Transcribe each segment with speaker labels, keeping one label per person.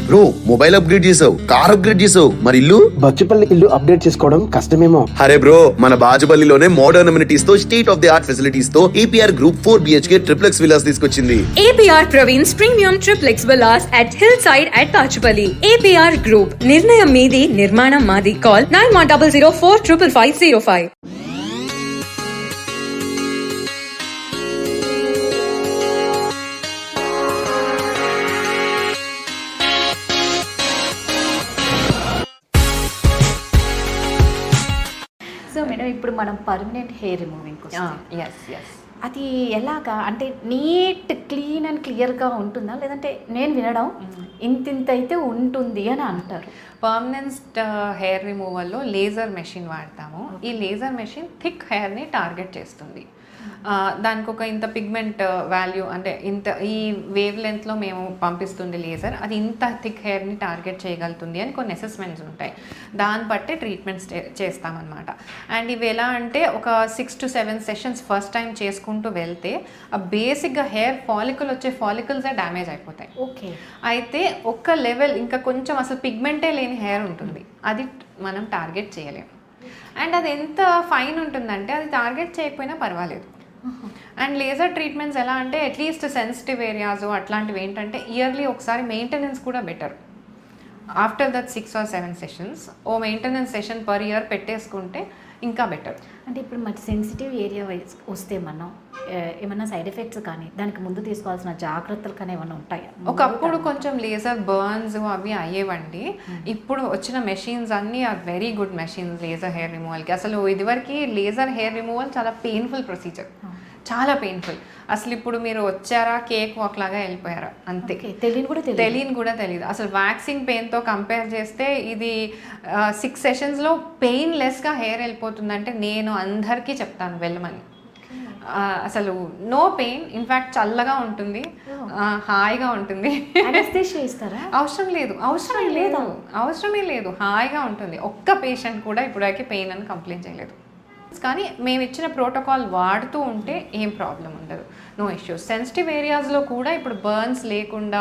Speaker 1: Bro mobile upgrade చేసావు, car upgrade చేసావు, మరి ఇల్లు?
Speaker 2: బచ్చుపల్లి ఇల్లు అప్డేట్ చేసుకోవడం కష్టమేమో.
Speaker 1: అరే బ్రో, మన బాజుపల్లిలోనే మోడర్న్ అమ్యూనిటీస్ తో, state of the art facilities తో APR Group 4 BHK triplex villas తీసుకొచ్చింది.
Speaker 3: APR Praveen's Premium Triplex Villas at Hillside at Pachupalli. APR Group. నిర్ణయం మీది, నిర్మాణం మాది. Call 9100455505.
Speaker 4: సో మేడం, ఇప్పుడు మనం పర్మనెంట్ హెయిర్ రిమూవింగ్ అది ఎలాగా, అంటే నీట్ క్లీన్ అండ్ క్లియర్గా ఉంటుందా, లేదంటే నేను వినడం ఇంతింత అయితే ఉంటుంది అని అంటారు.
Speaker 5: పర్మనెంట్ హెయిర్ రిమూవల్లో లేజర్ మెషిన్ వాడతాము. ఈ లేజర్ మెషిన్ థిక్ హెయిర్ని టార్గెట్ చేస్తుంది. దానికి ఒక ఇంత పిగ్మెంట్ వాల్యూ, అంటే ఇంత ఈ వేవ్ లెంత్లో మేము పంపిస్తుంది లేజర్, అది ఇంత థిక్ హెయిర్ని టార్గెట్ చేయగలుగుతుంది అని కొన్ని అసెస్మెంట్స్ ఉంటాయి. దాన్ని బట్టి ట్రీట్మెంట్స్ చేస్తామన్నమాట. అండ్ ఇవి ఎలా అంటే ఒక 6 to 7 సెషన్స్ ఫస్ట్ టైం చేసుకుంటూ వెళ్తే ఆ బేసిక్గా హెయిర్ ఫాలికల్ వచ్చే ఫాలికల్సే డ్యామేజ్ అయిపోతాయి.
Speaker 4: ఓకే.
Speaker 5: అయితే ఒక్క లెవెల్ ఇంకా కొంచెం అసలు పిగ్మెంటే లేని హెయిర్ ఉంటుంది, అది మనం టార్గెట్ చేయలేము. అండ్ అది ఎంత ఫైన్ ఉంటుందంటే అది టార్గెట్ చేయకపోయినా పర్వాలేదు. అండ్ లేజర్ ట్రీట్మెంట్స్ ఎలా అంటే అట్లీస్ట్ సెన్సిటివ్ ఏరియాస్ అట్లాంటివి ఏంటంటే ఇయర్లీ ఒకసారి మెయింటెనెన్స్ కూడా better. After that 6 or 7 sessions ఓ మెయింటెనెన్స్ సెషన్ పర్ ఇయర్ పెట్టేసుకుంటే ఇంకా బెటర్.
Speaker 4: అంటే ఇప్పుడు మరి సెన్సిటివ్ ఏరియా వస్తే మనం ఏమన్నా సైడ్ ఎఫెక్ట్స్ కానీ దానికి ముందు తీసుకోవాల్సిన జాగ్రత్తలు కానీ ఏమైనా ఉంటాయా?
Speaker 5: ఒకప్పుడు కొంచెం లేజర్ బర్న్స్ అవి అయ్యేవండి. ఇప్పుడు వచ్చిన మెషిన్స్ అన్నీ are very good machines laser hair రిమూవల్కి. అసలు ఇదివరకు లేజర్ హెయిర్ రిమూవల్ చాలా పెయిన్ఫుల్ ప్రొసీజర్, చాలా పెయిన్ఫుల్. అసలు ఇప్పుడు మీరు వచ్చారా కేక్ వాక్ లాగా వెళ్ళిపోయారా అంతే. తెలియని కూడా తెలియదు. అసలు వ్యాక్సింగ్ పెయిన్తో కంపేర్ చేస్తే ఇది 6 సెషన్స్లో పెయిన్లెస్గా హెయిర్ వెళ్ళిపోతుందంటే నేను అందరికీ చెప్తాను వెళ్ళమని. అసలు నో పెయిన్, ఇన్ఫ్యాక్ట్ చల్లగా ఉంటుంది, హాయిగా ఉంటుంది. అవసరమే లేదు, హాయిగా ఉంటుంది. ఒక్క పేషెంట్ కూడా ఇప్పటివరకు పెయిన్ అని కంప్లైంట్ చేయలేదు. కానీ మేము ఇచ్చిన ప్రోటోకాల్ వాడుతూ ఉంటే ఏం ప్రాబ్లం ఉండదు, నో ఇష్యూస్. సెన్సిటివ్ ఏరియాస్లో కూడా ఇప్పుడు బర్న్స్ లేకుండా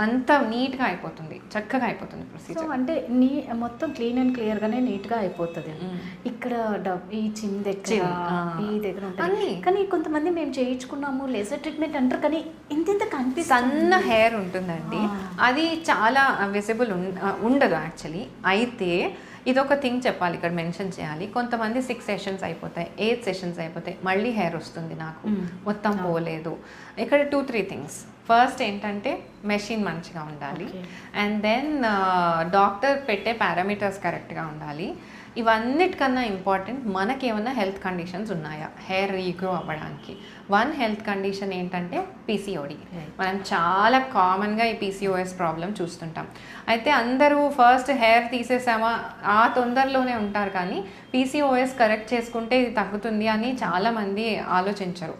Speaker 5: అంత నీట్గా అయిపోతుంది, చక్కగా అయిపోతుంది ప్రొసీజర్.
Speaker 4: అంటే మొత్తం క్లీన్ అండ్ క్లియర్గానే నీట్గా అయిపోతుంది. ఇక్కడ ఈ చిన్న దగ్గర ఈ దగ్గర ఉంటుంది. కానీ కొంతమంది మేము చేయించుకున్నాము లేజర్ ట్రీట్మెంట్ అంటారు, కానీ ఇంత కనిపిస్తుంది.
Speaker 5: సన్న హెయిర్ ఉంటుందండి, అది చాలా విజిబుల్ ఉండదు యాక్చువల్లీ. అయితే ఇదొక థింగ్ చెప్పాలి, ఇక్కడ మెన్షన్ చేయాలి. కొంతమంది 6 సెషన్స్ అయిపోతాయి, 8 సెషన్స్ అయిపోతాయి, మళ్ళీ హెయిర్ వస్తుంది నాకు, మొత్తం పోలేదు. ఇక్కడ 2-3 థింగ్స్. ఫస్ట్ ఏంటంటే మెషిన్ మంచిగా ఉండాలి, అండ్ దెన్ డాక్టర్ పెట్టే పారామీటర్స్ కరెక్ట్గా ఉండాలి. ఇవన్నిటికన్నా ఇంపార్టెంట్ మనకేమైనా హెల్త్ కండిషన్స్ ఉన్నాయా హెయిర్ రీగ్రో అవ్వడానికి. వన్ హెల్త్ కండిషన్ ఏంటంటే PCOD. మనం చాలా కామన్గా ఈ PCOS ప్రాబ్లం చూస్తుంటాం. అయితే అందరూ ఫస్ట్ హెయిర్ తీసేసామా ఆ తొందరలోనే ఉంటారు, కానీ PCOS కరెక్ట్ చేసుకుంటే ఇది తగ్గుతుంది అని చాలామంది ఆలోచించరు.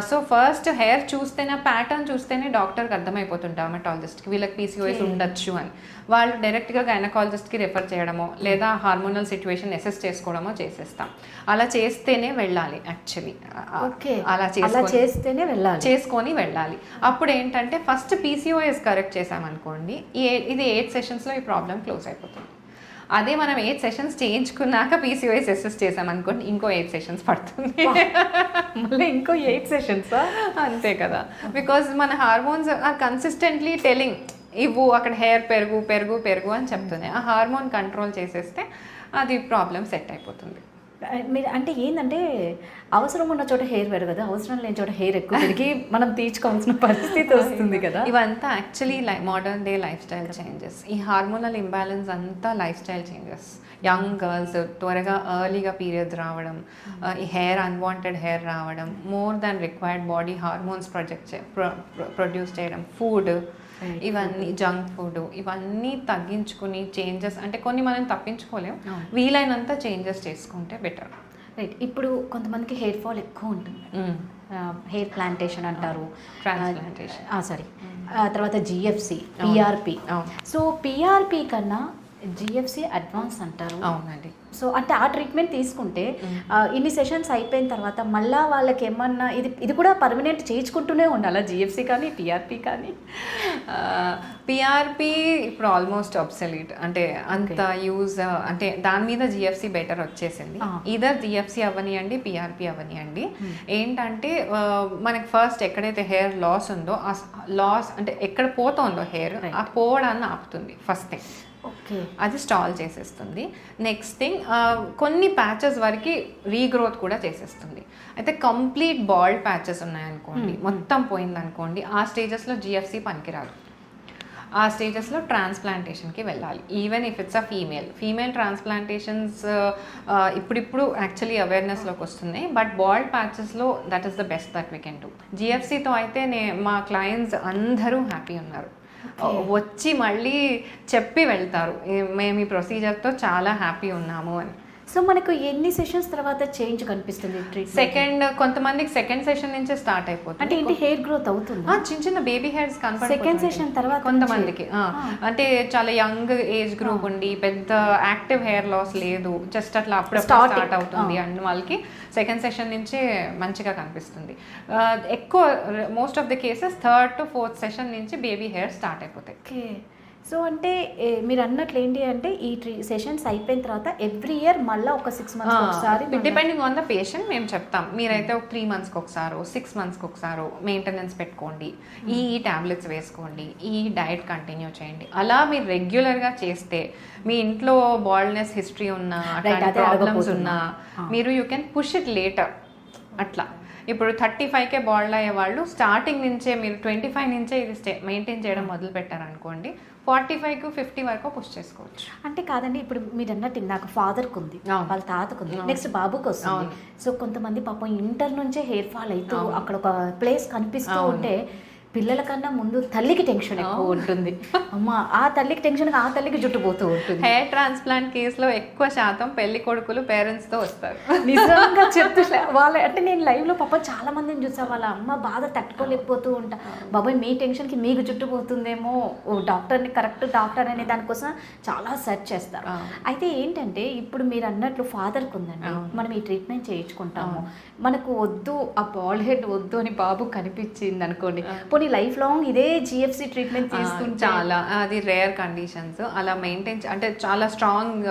Speaker 5: సో ఫస్ట్ హెయిర్ చూస్తేనే, ప్యాటర్న్ చూస్తేనే డాక్టర్కి అర్థమైపోతుంటాం డర్మటాలజిస్ట్కి వీళ్ళకి PCOS ఉండొచ్చు అని. వాళ్ళు డైరెక్ట్గా గైనకాలజిస్ట్కి రెఫర్ చేయడమో లేదా హార్మోనల్ సిచ్యువేషన్ అసెస్ చేసుకోవడమో చేసేస్తాం. అలా చేస్తేనే వెళ్ళాలి యాక్చువల్లీ. అలా చేసుకొని వెళ్ళాలి. అప్పుడు ఏంటంటే ఫస్ట్ PCOS కరెక్ట్ చేసామనుకోండి, ఇది 8 సెషన్స్లో ఈ ప్రాబ్లం క్లోజ్ అయిపోతుంది. అదే మనం 8 సెషన్స్ చేయించుకున్నాక PCOS అసెస్ చేసామనుకోండి, ఇంకో 8 సెషన్స్ పడుతుంది.
Speaker 4: మళ్ళీ ఇంకో 8 సెషన్స్
Speaker 5: అంతే కదా. బికాజ్ మన హార్మోన్స్ ఆర్ కన్సిస్టెంట్లీ టెలింగ్, ఇవ్వు అక్కడ హెయిర్ పెరుగు పెరుగు పెరుగు అని చెప్తుంది. ఆ హార్మోన్ కంట్రోల్ చేసేస్తే అది ప్రాబ్లం సెట్ అయిపోతుంది.
Speaker 4: మీరు అంటే ఏంటంటే అవసరం ఉన్న చోట హెయిర్ పెరగదు, అవసరం లేని చోట హెయిర్ ఎక్కువ పెరిగి మనం తీర్చుకోవాల్సిన పరిస్థితి వస్తుంది కదా.
Speaker 5: ఇవంతా actually modern day life style changes. ఈ హార్మోనల్ ఇంబ్యాలెన్స్ అంతా life style changes. Young girls త్వరగా ఎర్లీగా పీరియడ్స్ రావడం, ఈ హెయిర్ అన్వాంటెడ్ హెయిర్ రావడం, more than required body hormones produce చేయడం, ఫుడ్ ఇవన్నీ జంక్ ఫుడ్ ఇవన్నీ తగ్గించుకుని చేంజెస్, అంటే కొన్ని మనం తప్పించుకోలేం, వీలైనంత చేంజెస్ చేసుకుంటే బెటర్.
Speaker 4: రైట్. ఇప్పుడు కొంతమందికి హెయిర్ ఫాల్ ఎక్కువ ఉంటుంది, హెయిర్ ప్లాంటేషన్ అంటారు, తర్వాత GFC, PRP. సో PRP కన్నా జిఎఫ్సి అడ్వాన్స్ అంటారు.
Speaker 5: అవునండి.
Speaker 4: సో అంటే ఆ ట్రీట్మెంట్ తీసుకుంటే ఇన్ని సెషన్స్ అయిపోయిన తర్వాత మళ్ళీ వాళ్ళకి ఏమన్నా ఇది కూడా పర్మనెంట్ చేయించుకుంటూనే ఉండాలా, జిఎఫ్సి కానీ పిఆర్పి కానీ?
Speaker 5: పిఆర్పి ఇప్పుడు ఆల్మోస్ట్ అబ్సల్యూట్, అంటే అంత యూజ్, అంటే దాని మీద జిఎఫ్సి బెటర్ వచ్చేసింది. ఇదర్ జిఎఫ్సి అవనియండి, పిఆర్పి అవనియండి. ఏంటంటే మనకి ఫస్ట్ ఎక్కడైతే హెయిర్ లాస్ ఉందో ఆ లాస్ అంటే ఎక్కడ పోతుందో హెయిర్ ఆ పోవడాన్ని ఆపుతుంది ఫస్ట్ థింగ్.
Speaker 4: ఓకే,
Speaker 5: అది స్టాల్ చేసేస్తుంది. నెక్స్ట్ థింగ్ కొన్ని ప్యాచెస్ వరకు రీగ్రోత్ కూడా చేసేస్తుంది. అయితే కంప్లీట్ బాల్డ్ ప్యాచెస్ ఉన్నాయనుకోండి, మొత్తం పోయిందనుకోండి, ఆ స్టేజెస్లో జిఎఫ్సి పనికిరాదు. ఆ స్టేజెస్లో ట్రాన్స్ప్లాంటేషన్కి వెళ్ళాలి. Even if it's a female transplantations ఇప్పుడు యాక్చువల్లీ అవేర్నెస్లోకి వస్తున్నాయి. బట్ బాల్డ్ ప్యాచెస్లో that is the best that we can do. జిఎఫ్సితో అయితే మా క్లయింట్స్ అందరూ హ్యాపీ ఉన్నారు. వచ్చి మళ్ళీ చెప్పి వెళ్తారు, మేము ఈ ప్రొసీజర్తో చాలా హ్యాపీ ఉన్నాము అని.
Speaker 4: సో మనకు ఎన్ని సెషన్స్ తర్వాత చేంజ్ కనిపిస్తుంది ట్రీట్మెంట్?
Speaker 5: కొంతమందికి సెకండ్ సెషన్ నుంచే స్టార్ట్ అయిపోతుంది.
Speaker 4: అంటే ఏంటి, హెయిర్ గ్రోత్ అవుతుంది?
Speaker 5: చిన్న చిన్న బేబీ హెయిర్స్ కనపడ
Speaker 4: సెకండ్ సెషన్ తర్వాత
Speaker 5: కొంతమందికి అంటే చాలా యంగ్ ఏజ్ గ్రూప్ ఉండి పెద్ద యాక్టివ్ హెయిర్ లాస్ లేదు, జస్ట్ అట్లా అప్పుడు స్టార్ట్ అవుతుంది అండ్ వాళ్ళకి సెకండ్ సెషన్ నుంచే మంచిగా కనిపిస్తుంది. ఎక్కువ most of the cases third to fourth session నుంచి బేబీ హెయిర్ స్టార్ట్ అయిపోతాయి.
Speaker 4: ఓకే, సో అంటే మీరు అన్నట్లు ఏంటి అంటే ఈ సెషన్స్ అయిపోయిన తర్వాత ఎవ్రీ ఇయర్ మళ్ళీ ఒక 6 months ఒకసారి,
Speaker 5: డిపెండింగ్ ఆన్ ద పేషెంట్ మేము చెప్తాం, మీరైతే ఒక 3 monthsకి ఒకసారో 6 monthsకి ఒకసారో మెయింటెనెన్స్ పెట్టుకోండి, ఈ టాబ్లెట్స్ వేసుకోండి, ఈ డైట్ కంటిన్యూ చేయండి. అలా మీరు రెగ్యులర్గా చేస్తే మీ ఇంట్లో బాల్డ్నెస్ హిస్టరీ ఉన్నా ప్రాబ్లమ్స్ ఉన్నా మీరు you can push it later. అట్లా ఇప్పుడు 35కే బాల్డ్ అయ్యే వాళ్ళు స్టార్టింగ్ నుంచే మీరు 25 నుంచే ఇది మెయింటైన్ చేయడం మొదలు పెట్టారనుకోండి, 45 to 50 వరకు పుష్ చేసుకోవచ్చు.
Speaker 4: అంటే కాదండి, ఇప్పుడు మీరు అన్నట్టు నాకు ఫాదర్కి ఉంది, వాళ్ళ తాతకు ఉంది, నెక్స్ట్ బాబుకి వస్తుంది. సో కొంతమంది పాపం ఇంటర్ నుంచే హెయిర్ ఫాల్ అవుతూ అక్కడ ఒక ప్లేస్ కనిపిస్తూ ఉంటే పిల్లల కన్నా ముందు తల్లికి టెన్షన్ ఎక్కువ ఉంటుంది. అమ్మ, ఆ తల్లికి టెన్షన్, ఆ తల్లికి జుట్టు పోతూ ఉంటుంది.
Speaker 5: హెయిర్ ట్రాన్స్ప్లాంట్ కేసులో ఎక్కువ శాతం పెళ్లి కొడుకులు పేరెంట్స్తో వస్తారు.
Speaker 4: నిజంగా చెప్తూ వాళ్ళ అంటే నేను లైవ్లో పాప చాలా మందిని చూసా, వాళ్ళ అమ్మ బాధ తట్టుకోలేకపోతూ ఉంటా, బాబాయ్ మీ టెన్షన్కి మీకు జుట్టు పోతుందేమో, డాక్టర్ని కరెక్ట్ డాక్టర్ అనే దానికోసం చాలా సెర్చ్ చేస్తారు. అయితే ఏంటంటే ఇప్పుడు మీరు అన్నట్లు ఫాదర్కి ఉందండి, మనం ఈ ట్రీట్మెంట్ చేయించుకుంటాము, మనకు వద్దు ఆ బాల్ హెడ్ వద్దు అని బాబు కనిపించింది అనుకోండి, పోనీ లైఫ్ లాంగ్ ఇదే జిఎఫ్సి ట్రీట్మెంట్ తీసుకుంటే,
Speaker 5: చాలా అది రేర్ కండిషన్స్. అలా మెయింటైన్ అంటే చాలా స్ట్రాంగ్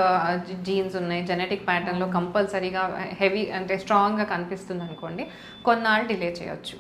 Speaker 5: జీన్స్ ఉన్నాయి, జెనెటిక్ ప్యాటర్న్లో కంపల్సరీగా హెవీ అంటే స్ట్రాంగ్గా కనిపిస్తుంది అనుకోండి, కొన్నాళ్ళు డిలే చేయొచ్చు.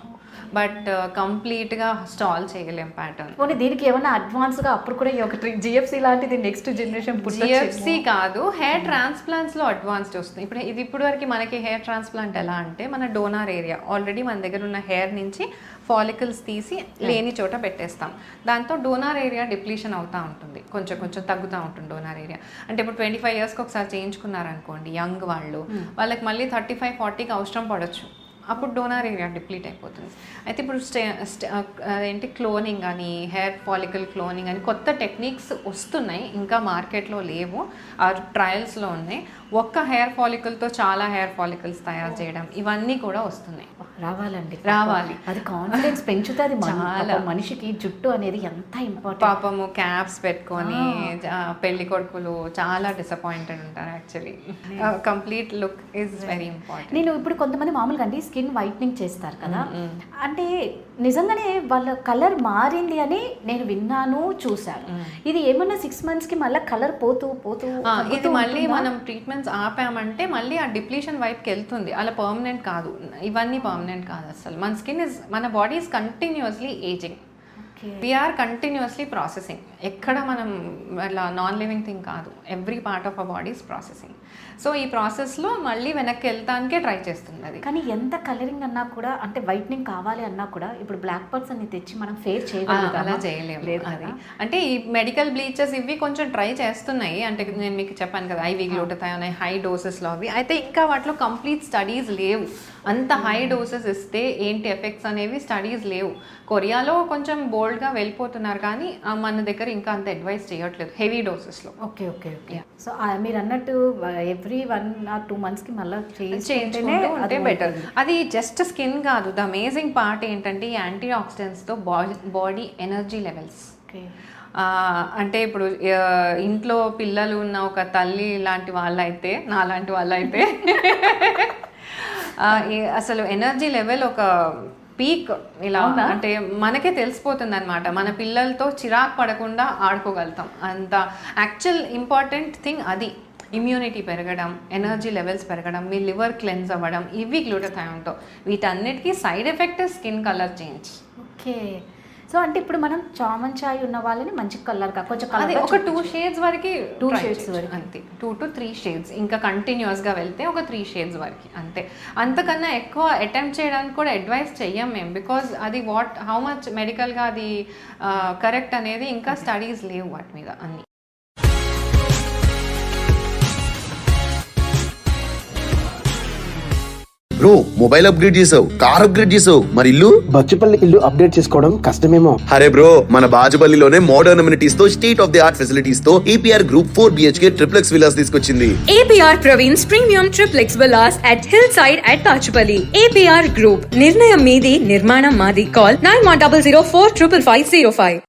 Speaker 5: బట్ కంప్లీట్గా స్టాల్ చేయలేం ప్యాటర్న్.
Speaker 4: పోనీ దీనికి ఏమైనా అడ్వాన్స్గా అప్పుడు కూడా ఒక జిఎఫ్సి లాంటిది నెక్స్ట్ జనరేషన్
Speaker 5: జిఎఫ్సి కాదు, హెయిర్ ట్రాన్స్ప్లాంట్స్లో అడ్వాన్స్డ్ వస్తుంది. ఇప్పుడు వరకు మనకి హెయిర్ ట్రాన్స్ప్లాంట్ ఎలా అంటే మన డోనార్ ఏరియా ఆల్రెడీ మన దగ్గర ఉన్న హెయిర్ నుంచి ఫాలికల్స్ తీసి లేని చోట పెట్టేస్తాం. దాంతో డోనార్ ఏరియా డిప్లీషన్ అవుతూ ఉంటుంది, కొంచెం కొంచెం తగ్గుతూ ఉంటుంది డోనార్ ఏరియా. అంటే ఇప్పుడు 25 yearsకి ఒకసారి చేయించుకున్నారనుకోండి యంగ్ వాళ్ళకి మళ్ళీ 35-40కి అవసరం పడవచ్చు. అప్పుడు డోనార్ ఏరియా డిప్లీట్ అయిపోతుంది. అయితే ఇప్పుడు ఏంటి క్లోనింగ్ అని, హెయిర్ ఫాలికల్ క్లోనింగ్ అని కొత్త టెక్నిక్స్ వస్తున్నాయి, ఇంకా మార్కెట్లో లేవు, ఆ ట్రయల్స్లో ఉన్నాయి. ఒక్క హెయిర్ ఫాలికల్తో చాలా హెయిర్ ఫాలికల్స్ తయారు చేయడం, ఇవన్నీ కూడా వస్తున్నాయి. రావాలి.
Speaker 4: అది కాన్ఫిడెన్స్ పెంచుతుంది చాలా. మనిషికి జుట్టు అనేది ఎంత ఇంపార్టెంట్.
Speaker 5: పాపము క్యాప్స్ పెట్టుకొని పెళ్లి కొడుకులు చాలా డిసప్పాయింటెడ్ ఉంటారు. Actually complete look is very important.
Speaker 4: నేను ఇప్పుడు కొంతమంది మామూలుగా అండి స్కిన్ వైట్నింగ్ చేస్తారు కదా, అంటే నిజంగానే వాళ్ళ కలర్ మారింది అని నేను విన్నాను, చూశాను. ఇది ఏమన్నా 6 monthsకి మళ్ళీ కలర్ పోతూ
Speaker 5: ఇది మళ్ళీ మనం ట్రీట్మెంట్స్ ఆపామంటే మళ్ళీ ఆ డిప్లీషన్ వైపుకి వెళ్తుంది. అలా పర్మనెంట్ కాదు, ఇవన్నీ పర్మనెంట్ కాదు అసలు. మన స్కిన్ మన body is continuously ageing, we are continuously processing. ఎక్కడ మనం అలా నాన్ లివింగ్ థింగ్ కాదు, every part of a body is processing. So ఈ ప్రాసెస్లో మళ్ళీ వెనక్కి వెళ్తానికే ట్రై చేస్తుంది అది.
Speaker 4: కానీ ఎంత కలరింగ్ అన్నా కూడా, అంటే వైట్నింగ్ కావాలి అన్నా కూడా ఇప్పుడు బ్లాక్ పర్ట్స్ అన్ని తెచ్చి మనం ఫేర్ చేయగలం,
Speaker 5: అలా చేయలేము. అది అంటే ఈ మెడికల్ బ్లీచెస్ ఇవి కొంచెం ట్రై చేస్తున్నాయి. అంటే నేను మీకు చెప్పాను కదా, ఐవి గ్లూటథయోన్ హై డోసెస్లో అవి. అయితే ఇంకా వాటిలో కంప్లీట్ స్టడీస్ లేవు. అంత హై డోసెస్ ఇస్తే ఏంటి ఎఫెక్ట్స్ అనేవి స్టడీస్ లేవు. కొరియాలో కొంచెం బోల్డ్గా వెళ్ళిపోతున్నారు, కానీ మన దగ్గర ఇంకా అంత అడ్వైస్ చేయట్లేదు హెవీ డోసెస్లో.
Speaker 4: ఓకే. సో మీరు అన్నట్టు ఎవ్రీ 1 or 2 monthsకి మళ్ళీ
Speaker 5: చేయించుకుంటే బెటర్. అది జస్ట్ స్కిన్ కాదు, ద అమేజింగ్ పార్ట్ ఏంటంటే ఈ యాంటీ ఆక్సిడెంట్స్తో బాడీ ఎనర్జీ లెవెల్స్, అంటే ఇప్పుడు ఇంట్లో పిల్లలు ఉన్న ఒక తల్లి లాంటి వాళ్ళైతే నా లాంటి వాళ్ళైతే అసలు ఎనర్జీ లెవెల్ ఒక పీక్ ఇలా అంటే మనకే తెలిసిపోతుంది అనమాట. మన పిల్లలతో చిరాకు పడకుండా ఆడుకోగలుగుతాం. అంత యాక్చువల్ ఇంపార్టెంట్ థింగ్ అది. ఇమ్యూనిటీ పెరగడం, ఎనర్జీ లెవెల్స్ పెరగడం, మీ లివర్ క్లెన్స్ అవ్వడం, ఇవి గ్లూటాథయోన్తో. వీటన్నిటికీ side effect skin colour change.
Speaker 4: Okay, so అంటే ఇప్పుడు మనం చామన్ చాయ్ ఉన్న వాళ్ళని మంచి కలర్గా కొంచెం
Speaker 5: అది ఒక 2 షేడ్స్ వరకు,
Speaker 4: 2 షేడ్స్ వరకు
Speaker 5: అంతే, 2 to 3 షేడ్స్. ఇంకా కంటిన్యూస్గా వెళ్తే ఒక 3 షేడ్స్ వరకు అంతే. అంతకన్నా ఎక్కువ అటెంప్ట్ చేయడానికి కూడా అడ్వైస్ చెయ్యం మేము. బికాజ్ అది హౌ మచ్ మెడికల్గా అది కరెక్ట్ అనేది ఇంకా స్టడీస్ లేవు వాటి మీద అన్ని.
Speaker 1: బ్రో మొబైల్ అప్గ్రేడ్ చేసావు, కార్ అప్గ్రేడ్ చేసావు, మరి ఇల్లు?
Speaker 2: బచ్చుపల్లి ఇల్లు అప్డేట్ చేసుకోవడం కష్టమేమో.
Speaker 1: అరే బ్రో, మన బాజుపల్లిలోనే మోడర్న్ అమ్యూనిటీస్ తో state of the art facilities తో APR Group 4 BHK triplex villas తీసుకొచ్చింది.
Speaker 3: APR Praveen's Premium Triplex Villas at Hillside at Pachupalli. APR Group. నిర్ణయం మీది, నిర్మాణం మాది. Call 9100 45505.